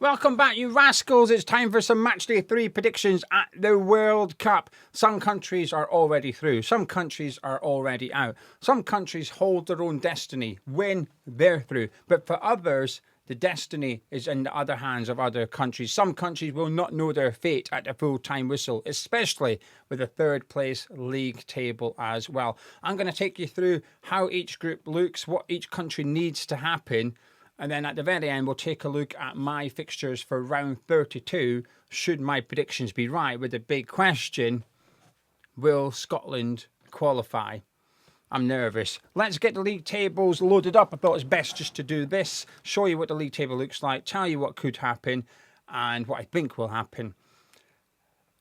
Welcome back, you rascals. It's time for some Matchday 3 predictions at the World Cup. Some countries are already through. Some countries are already out. Some countries hold their own destiny when they're through. But for others, the destiny is in the other hands of other countries. Some countries will not know their fate at the full-time whistle, especially with the third place league table as well. I'm going to take you through how each group looks, what each country needs to happen. And then at the very end, we'll take a look at my fixtures for round 32, should my predictions be right, with the big question, will Scotland qualify? I'm nervous. Let's get the league tables loaded up. I thought it's best just to do this, show you what the league table looks like, tell you what could happen, and what I think will happen.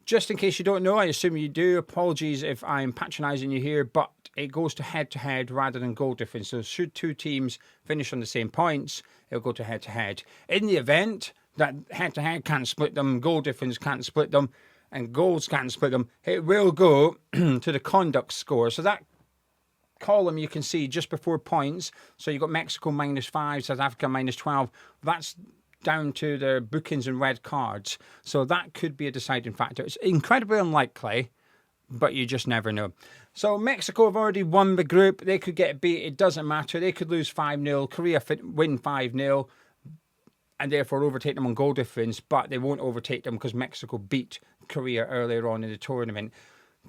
Just in case you don't know, I assume you do. Apologies if I'm patronising you here, but it goes to head-to-head rather than goal difference. So should two teams finish on the same points, it'll go to head-to-head. In the event that head-to-head can't split them, goal difference can't split them, and goals can't split them, it will go to the conduct score. So that column you can see just before points. So you've got Mexico -5, South Africa -12. That's down to the bookings and red cards. So that could be a deciding factor. It's incredibly unlikely, but you just never know. So Mexico have already won the group. They could get beat. It doesn't matter. They could lose 5-0. Korea win 5-0 and therefore overtake them on goal difference, but they won't overtake them because Mexico beat Korea earlier on in the tournament.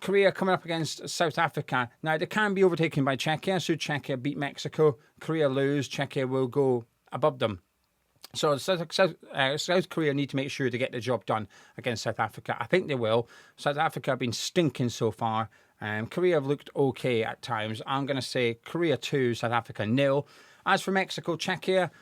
Korea coming up against South Africa. Now, they can be overtaken by Czechia. So Czechia beat Mexico. Korea lose. Czechia will go above them. So South Korea need to make sure they get the job done against South Africa. I think they will. South Africa have been stinking so far. Korea have looked okay at times. I'm going to say Korea 2, South Africa 0. As for Mexico, Czechia,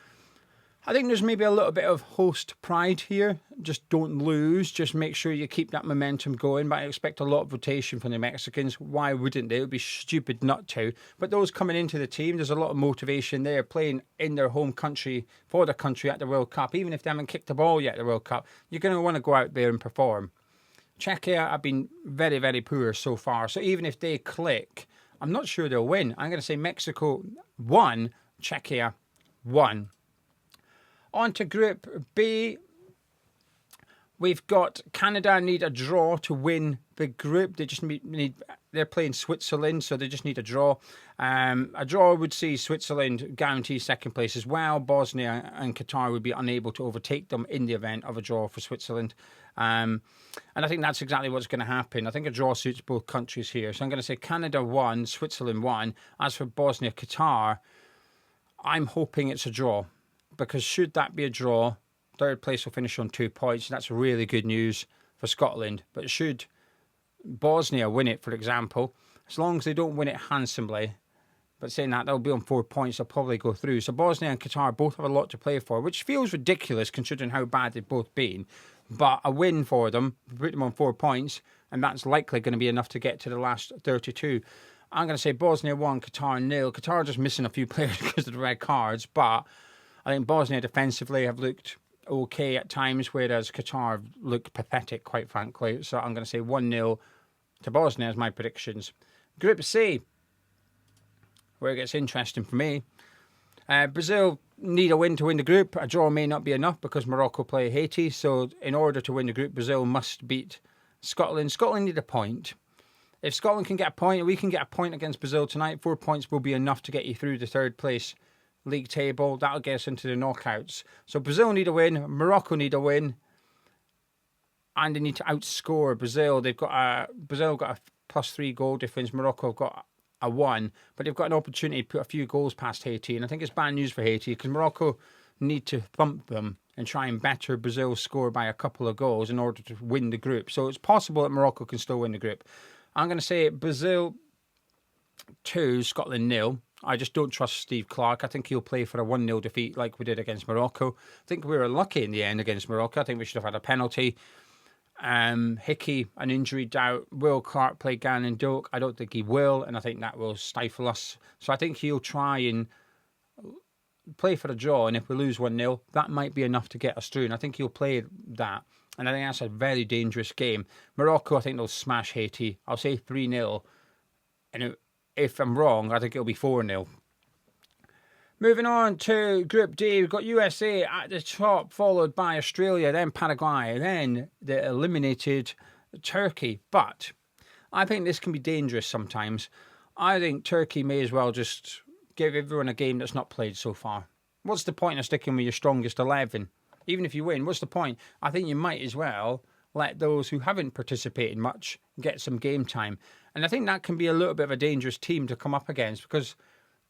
I think there's maybe a little bit of host pride here. Just don't lose. Just make sure you keep that momentum going. But I expect a lot of rotation from the Mexicans. Why wouldn't they? It would be stupid not to. But those coming into the team, there's a lot of motivation there, playing in their home country, for the country at the World Cup. Even if they haven't kicked the ball yet at the World Cup, you're going to want to go out there and perform. Czechia have been very, very poor so far. So even if they click, I'm not sure they'll win. I'm going to say Mexico 1, Czechia 1. On to Group B, we've got Canada need a draw to win the group. They just they're playing Switzerland, so they just need a draw. A draw would see Switzerland guarantee second place as well. Bosnia and Qatar would be unable to overtake them in the event of a draw for Switzerland. And I think that's exactly what's going to happen. I think a draw suits both countries here. So I'm going to say Canada 1, Switzerland 1. As for Bosnia, Qatar, I'm hoping it's a draw. Because should that be a draw, third place will finish on 2 points. That's really good news for Scotland. But should Bosnia win it, for example, as long as they don't win it handsomely, but saying that, they'll be on 4 points, they'll probably go through. So Bosnia and Qatar both have a lot to play for, which feels ridiculous considering how bad they've both been. But a win for them, put them on 4 points, and that's likely going to be enough to get to the last 32. I'm going to say Bosnia 1, Qatar 0. Qatar are just missing a few players because of the red cards, but I think Bosnia defensively have looked okay at times, whereas Qatar have looked pathetic, quite frankly. So I'm going to say 1-0 to Bosnia as my predictions. Group C, where it gets interesting for me. Brazil need a win to win the group. A draw may not be enough because Morocco play Haiti. So in order to win the group, Brazil must beat Scotland. Scotland need a point. If Scotland can get a point, we can get a point against Brazil tonight. 4 points will be enough to get you through the third place league table. That'll get us into the knockouts. So Brazil need a win, Morocco need a win, and they need to outscore Brazil. Brazil got a +3 goal difference. Morocco have got a 1, but they've got an opportunity to put a few goals past Haiti, and I think it's bad news for Haiti because Morocco need to thump them and try and better Brazil's score by a couple of goals in order to win the group. So it's possible that Morocco can still win the group. I'm going to say Brazil 2, Scotland 0. I just don't trust Steve Clarke. I think he'll play for a 1-0 defeat like we did against Morocco. I think we were lucky in the end against Morocco. I think we should have had a penalty. Hickey, an injury doubt. Will Clarke play Gannon Doak? I don't think he will, and I think that will stifle us. So I think he'll try and play for a draw, and if we lose 1-0, that might be enough to get us through, and I think he'll play that. And I think that's a very dangerous game. Morocco, I think they'll smash Haiti. I'll say 3-0, and if I'm wrong, I think it'll be 4-0. Moving on to Group D, we've got USA at the top, followed by Australia, then Paraguay, then the eliminated Turkey. But I think this can be dangerous sometimes. I think Turkey may as well just give everyone a game that's not played so far. What's the point of sticking with your strongest 11? Even if you win, what's the point? I think you might as well let those who haven't participated much get some game time. And I think that can be a little bit of a dangerous team to come up against because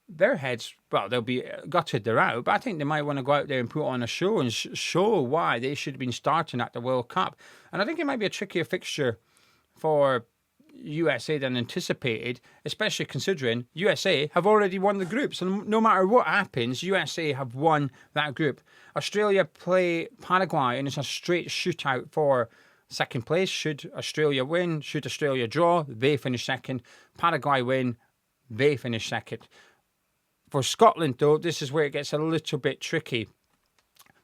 their heads, well, they'll be gutted they're out, but I think they might want to go out there and put on a show and show why they should have been starting at the World Cup. And I think it might be a trickier fixture for USA than anticipated, especially considering USA have already won the group. So no matter what happens, USA have won that group. Australia play Paraguay, and it's a straight shootout for second place. Should Australia win, should Australia draw, they finish second. Paraguay win, they finish second. For Scotland, though, this is where it gets a little bit tricky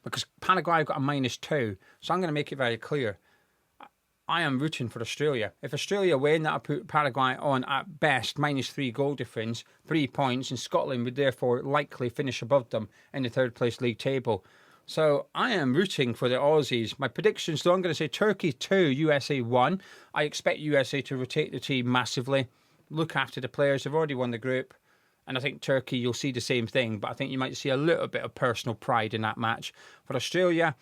because Paraguay got a -2. So I'm going to make it very clear. I am rooting for Australia. If Australia win, that'll put Paraguay on, at best, -3 goal difference, 3 points, and Scotland would therefore likely finish above them in the third place league table. So I am rooting for the Aussies. My predictions, though, I'm going to say Turkey 2, USA 1. I expect USA to rotate the team massively, look after the players. They've already won the group. And I think Turkey, you'll see the same thing. But I think you might see a little bit of personal pride in that match. For Australia,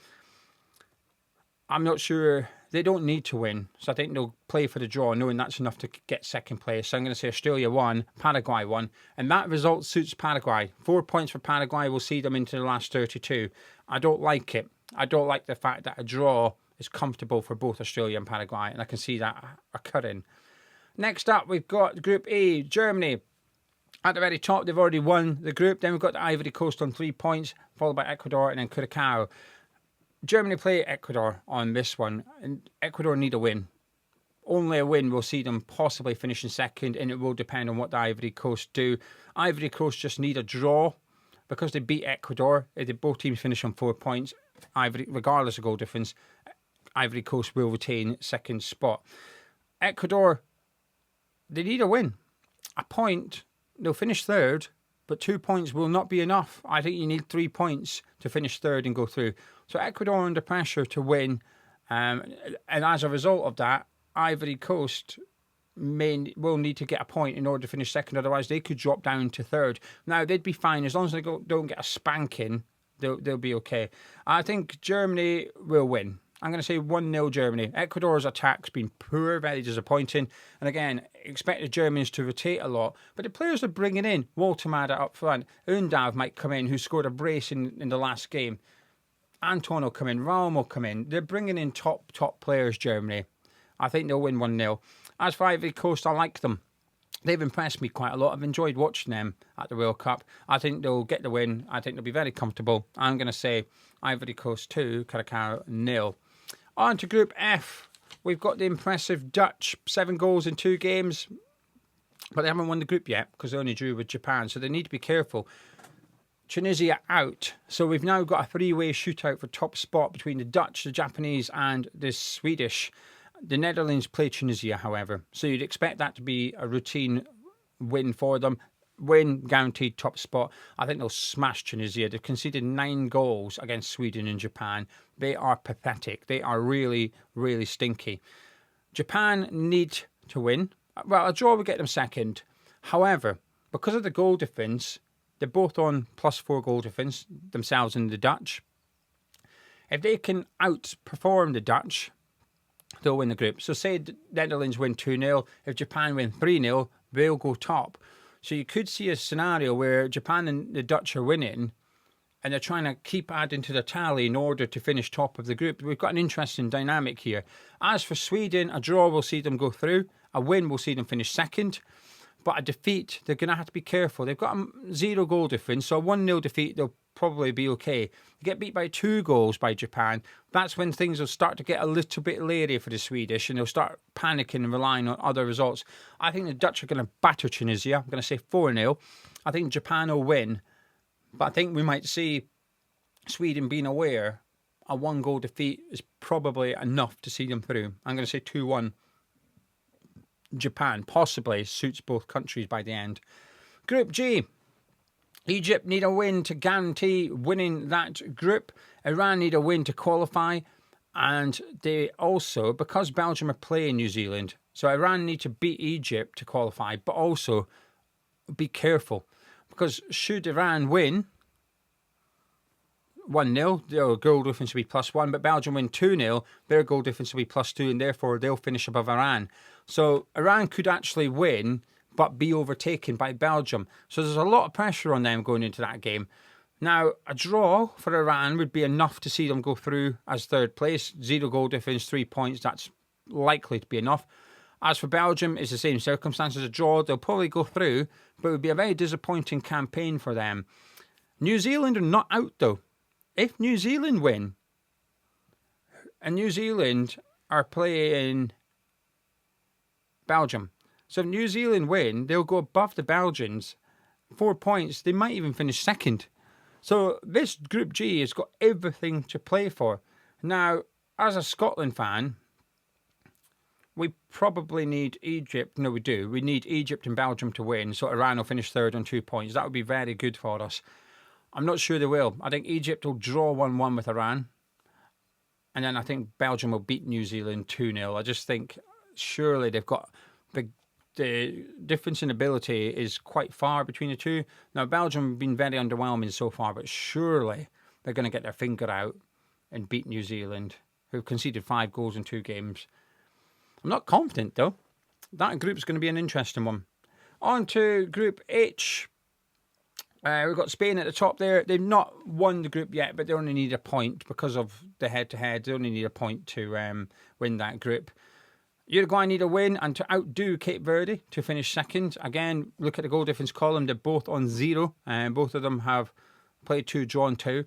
I'm not sure. They don't need to win. So I think they'll play for the draw, knowing that's enough to get second place. So I'm going to say Australia 1, Paraguay 1. And that result suits Paraguay. 4 points for Paraguay will see them into the last 32. I don't like it. I don't like the fact that a draw is comfortable for both Australia and Paraguay. And I can see that occurring. Next up, we've got Group E, Germany. At the very top, they've already won the group. Then we've got the Ivory Coast on 3 points, followed by Ecuador and then Curacao. Germany play Ecuador on this one, and Ecuador need a win. Only a win will see them possibly finishing second, and it will depend on what the Ivory Coast do. Ivory Coast just need a draw because they beat Ecuador. If both teams finish on 4 points, regardless of goal difference, Ivory Coast will retain second spot. Ecuador, they need a win. A point. They'll finish third, but 2 points will not be enough. I think you need 3 points to finish third and go through. So Ecuador under pressure to win. And as a result of that, Ivory Coast will need to get a point in order to finish second. Otherwise, they could drop down to third. Now, they'd be fine. As long as they don't get a spanking, they'll be okay. I think Germany will win. I'm going to say 1-0 Germany. Ecuador's attack's been poor, very disappointing. And again, expect the Germans to rotate a lot. But the players they're bringing in, Walter Mada up front, Undav might come in, who scored a brace in the last game. Anton will come in, Raum will come in. They're bringing in top players, Germany. I think they'll win 1-0. As for Ivory Coast, I like them. They've impressed me quite a lot. I've enjoyed watching them at the World Cup. I think they'll get the win. I think they'll be very comfortable. I'm going to say Ivory Coast 2, Curacao 0. On to Group F. We've got the impressive Dutch, 7 goals in 2 games. But they haven't won the group yet because they only drew with Japan. So they need to be careful. Tunisia out. So we've now got a 3-way shootout for top spot between the Dutch, the Japanese and the Swedish. The Netherlands play Tunisia, however. So you'd expect that to be a routine win for them. Win, guaranteed top spot. I think they'll smash Tunisia. They've conceded 9 goals against Sweden and Japan. They are pathetic. They are really, really stinky. Japan need to win. Well, a draw will get them second. However, because of the goal difference, they're both on +4 goal difference, themselves and the Dutch. If they can outperform the Dutch, they'll win the group. So say the Netherlands win 2-0. If Japan win 3-0, they'll go top. So you could see a scenario where Japan and the Dutch are winning and they're trying to keep adding to the tally in order to finish top of the group. We've got an interesting dynamic here. As for Sweden, a draw will see them go through. A win will see them finish second. But a defeat, they're going to have to be careful. They've got a 0 goal difference, so a 1-0 defeat, they'll probably be okay. They get beat by 2 goals by Japan. That's when things will start to get a little bit leery for the Swedish, and they'll start panicking and relying on other results. I think the Dutch are going to batter Tunisia. I'm going to say 4-0. I think Japan will win. But I think we might see Sweden being aware a 1-goal defeat is probably enough to see them through. I'm going to say 2-1. Japan possibly suits both countries by the end. Group G. Egypt need a win to guarantee winning that group. Iran need a win to qualify. And they also, because Belgium are playing New Zealand, so Iran need to beat Egypt to qualify, but also be careful. Because should Iran win 1-0, their goal difference will be +1, but Belgium win 2-0, their goal difference will be +2, and therefore they'll finish above Iran. So Iran could actually win, but be overtaken by Belgium. So there's a lot of pressure on them going into that game. Now, a draw for Iran would be enough to see them go through as third place. 0 goal difference, 3 points. That's likely to be enough. As for Belgium, it's the same circumstances. A draw, they'll probably go through, but it would be a very disappointing campaign for them. New Zealand are not out, though. If New Zealand win, and New Zealand are playing Belgium, so if New Zealand win, they'll go above the Belgians. 4 points, they might even finish second. So this Group G has got everything to play for. Now, as a Scotland fan, we probably need Egypt. No, we do. We need Egypt and Belgium to win, so Iran will finish third on 2 points. That would be very good for us. I'm not sure they will. I think Egypt will draw 1-1 with Iran. And then I think Belgium will beat New Zealand 2-0. I just think surely they've got the difference in ability is quite far between the two. Now, Belgium have been very underwhelming so far, but surely they're going to get their finger out and beat New Zealand, who've conceded 5 goals in 2 games. I'm not confident, though. That group's going to be an interesting one. On to Group H. We've got Spain at the top there. They've not won the group yet, but they only need a point because of the head-to-head. They only need a point to win that group. Uruguay need a win and to outdo Cape Verde to finish second. Again, look at the goal difference column. They're both on 0. And both of them have played 2, drawn 2.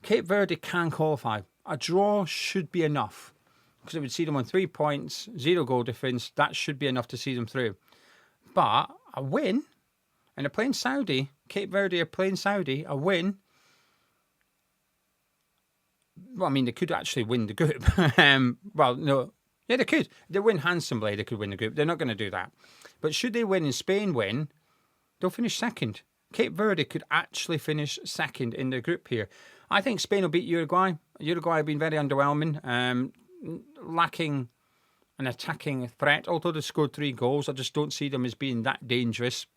Cape Verde can qualify. A draw should be enough because it would see them on 3 points, 0 goal difference. That should be enough to see them through. But a win, and they're playing Saudi. Cape Verde are playing Saudi. A win. Well, I mean, they could actually win the group. Well, no. Yeah, they could. They win handsomely, they could win the group. They're not going to do that. But should they win and Spain win, they'll finish second. Cape Verde could actually finish second in the group here. I think Spain will beat Uruguay. Uruguay have been very underwhelming, lacking an attacking threat. Although they scored 3 goals, I just don't see them as being that dangerous.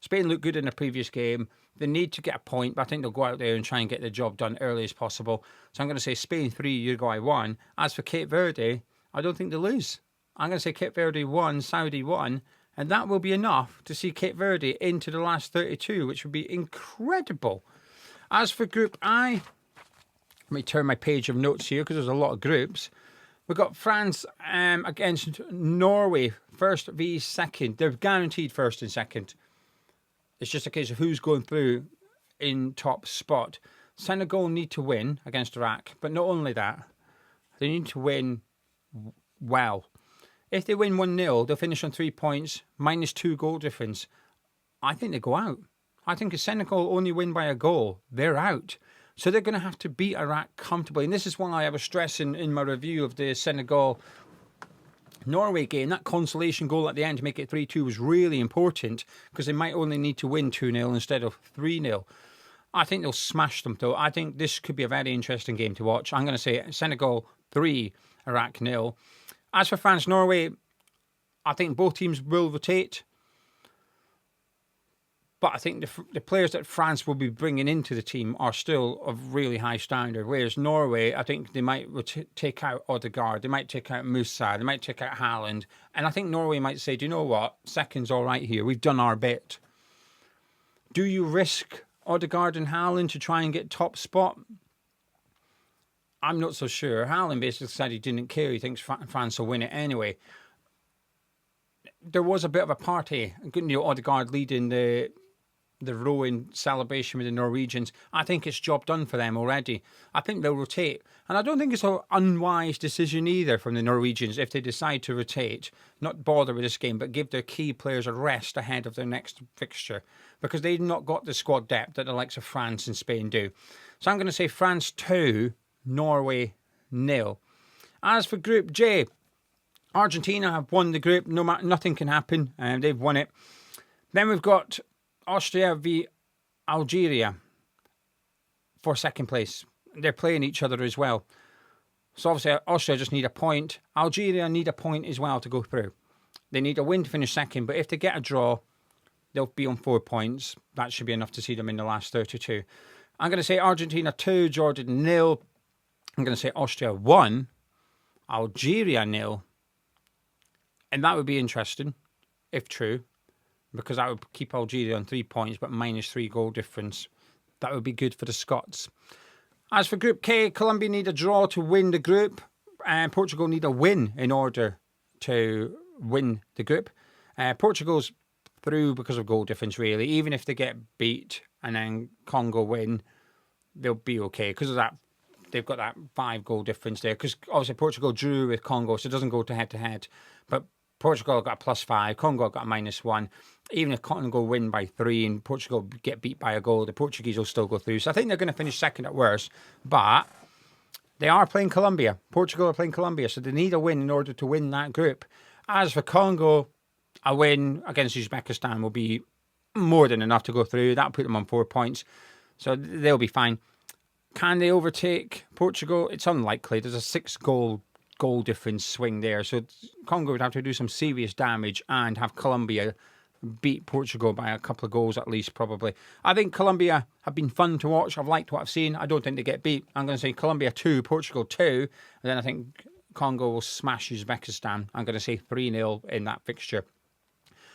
Spain looked good in the previous game. They need to get a point, but I think they'll go out there and try and get the job done early as possible. So I'm going to say Spain 3, Uruguay 1. As for Cape Verde, I don't think they lose. I'm going to say Cape Verde 1, Saudi 1, and that will be enough to see Cape Verde into the last 32, which would be incredible. As for Group I, let me turn my page of notes here because there's a lot of groups. We've got France against Norway, first v second. They're guaranteed first and second. It's just a case of who's going through in top spot. Senegal need to win against Iraq, but not only that, they need to win well. If they win 1-0, they'll finish on 3 points, -2 goal difference. I think they go out. I think if Senegal only win by a goal, they're out. So they're going to have to beat Iraq comfortably. And this is why I was stressing in my review of the Senegal-Norway game. That consolation goal at the end to make it 3-2 was really important because they might only need to win 2-0 instead of 3-0. I think they'll smash them, though. I think this could be a very interesting game to watch. I'm going to say Senegal 3, Iraq 0. As for France-Norway, I think both teams will rotate. But I think the players that France will be bringing into the team are still of really high standard. Whereas Norway, I think they might take out Odegaard, they might take out Moussa, they might take out Haaland. And I think Norway might say, do you know what? Second's all right here. We've done our bit. Do you risk Odegaard and Haaland to try and get top spot? I'm not so sure. Haaland basically said he didn't care. He thinks France will win it anyway. There was a bit of a party. Odegaard leading the rowing celebration with the Norwegians. I think it's job done for them already. I think they'll rotate. And I don't think it's an unwise decision either from the Norwegians if they decide to rotate, not bother with this game, but give their key players a rest ahead of their next fixture because they've not got the squad depth that the likes of France and Spain do. So I'm going to say France 2, Norway 0. As for Group J, Argentina have won the group. Nothing can happen. They've won it. Then we've got Austria v Algeria for second place. They're playing each other as well. So obviously Austria just need a point. Algeria need a point as well to go through. They need a win to finish second, but if they get a draw, they'll be on 4 points. That should be enough to see them in the last 32. I'm going to say Argentina 2, Jordan 0. I'm going to say Austria 1, Algeria 0. And that would be interesting, if true, because that would keep Algeria on 3 points, but -3 goal difference. That would be good for the Scots. As for Group K, Colombia need a draw to win the group, and Portugal need a win in order to win the group. Portugal's through because of goal difference, really. Even if they get beat and then Congo win, they'll be okay because of that. They've got that 5 goal difference there, because obviously Portugal drew with Congo, so it doesn't go to head. But Portugal got a +5, Congo got a -1. Even if Congo win by 3 and Portugal get beat by a goal, the Portuguese will still go through. So I think they're going to finish second at worst. But they are playing Colombia. Portugal are playing Colombia, so they need a win in order to win that group. As for Congo, a win against Uzbekistan will be more than enough to go through. That'll put them on 4 points. So they'll be fine. Can they overtake Portugal? It's unlikely. There's a 6 goal difference swing there. So Congo would have to do some serious damage and have Colombia beat Portugal by a couple of goals at least, probably. I think Colombia have been fun to watch. I've liked what I've seen. I don't think they get beat. I'm going to say Colombia 2, Portugal 2. And then I think Congo will smash Uzbekistan. I'm going to say 3-0 in that fixture.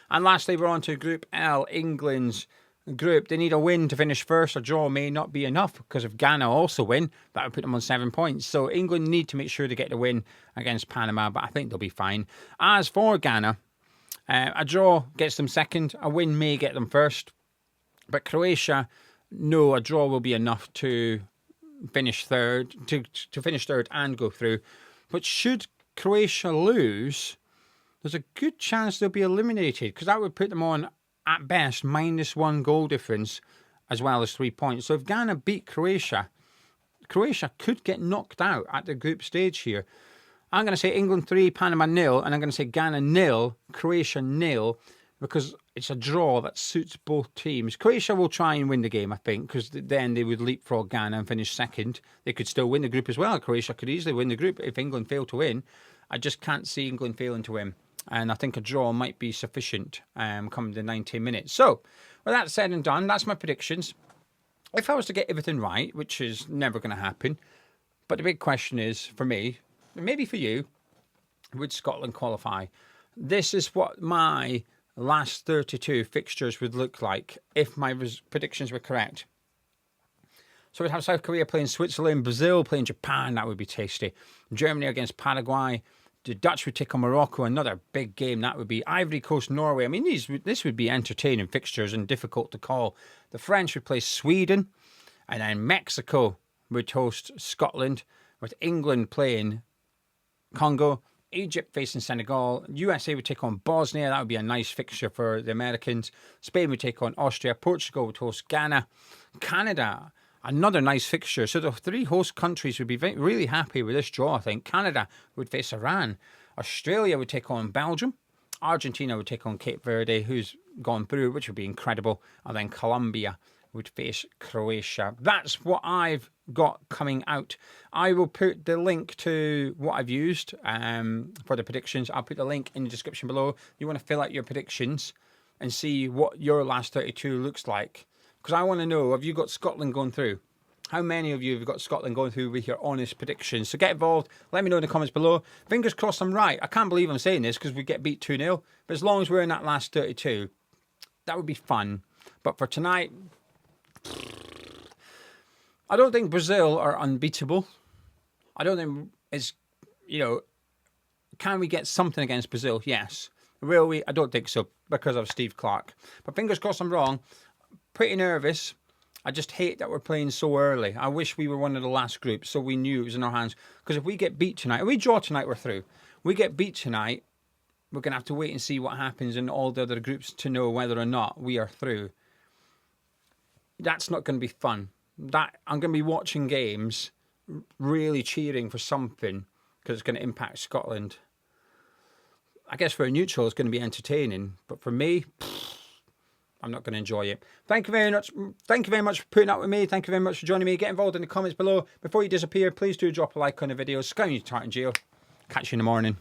And lastly, we're on to Group L, England's group. They need a win to finish first. A draw may not be enough, because if Ghana also win, that would put them on 7 points. So England need to make sure they get the win against Panama, but I think they'll be fine. As for Ghana, a draw gets them second. A win may get them first. But Croatia, no, a draw will be enough to finish third, to finish third and go through. But should Croatia lose, there's a good chance they'll be eliminated, because that would put them on, at best, -1 goal difference as well as 3 points. So if Ghana beat Croatia, Croatia could get knocked out at the group stage here. I'm going to say England 3, Panama 0, and I'm going to say Ghana 0, Croatia 0, because it's a draw that suits both teams. Croatia will try and win the game, I think, because then they would leapfrog Ghana and finish second. They could still win the group as well. Croatia could easily win the group if England fail to win. I just can't see England failing to win. And I think a draw might be sufficient come the 90 minutes. So, with that said and done, that's my predictions. If I was to get everything right, which is never going to happen, but the big question is, for me, maybe for you, would Scotland qualify? This is what my last 32 fixtures would look like if my predictions were correct. So we'd have South Korea playing Switzerland, Brazil playing Japan, that would be tasty. Germany against Paraguay. The Dutch would take on Morocco, another big game that would be. Ivory Coast, Norway. I mean, this would be entertaining fixtures and difficult to call. The French would play Sweden, and then Mexico would host Scotland, with England playing Congo, Egypt facing Senegal, USA would take on Bosnia. That would be a nice fixture for the Americans. Spain would take on Austria, Portugal would host Ghana, Canada, another nice fixture. So the 3 host countries would be really happy with this draw, I think. Canada would face Iran. Australia would take on Belgium. Argentina would take on Cape Verde, who's gone through, which would be incredible. And then Colombia would face Croatia. That's what I've got coming out. I will put the link to what I've used for the predictions. I'll put the link in the description below. You want to fill out your predictions and see what your last 32 looks like. Because I want to know, have you got Scotland going through? How many of you have got Scotland going through with your honest predictions? So get involved. Let me know in the comments below. Fingers crossed I'm right. I can't believe I'm saying this because we get beat 2-0. But as long as we're in that last 32, that would be fun. But for tonight, I don't think Brazil are unbeatable. I don't think it's, can we get something against Brazil? Yes. Will we? I don't think so, because of Steve Clark. But fingers crossed I'm wrong. Pretty nervous. I just hate that we're playing so early. I wish we were one of the last groups so we knew it was in our hands. Because if we get beat tonight, if we draw tonight, we're through. We get beat tonight, we're going to have to wait and see what happens in all the other groups to know whether or not we are through. That's not going to be fun. I'm going to be watching games, really cheering for something, because it's going to impact Scotland. I guess for a neutral, it's going to be entertaining. But for me, I'm not going to enjoy it. Thank you very much. Thank you very much for putting up with me. Thank you very much for joining me. Get involved in the comments below. Before you disappear, please do drop a like on the video. Scout you Tartan Jail. Catch you in the morning.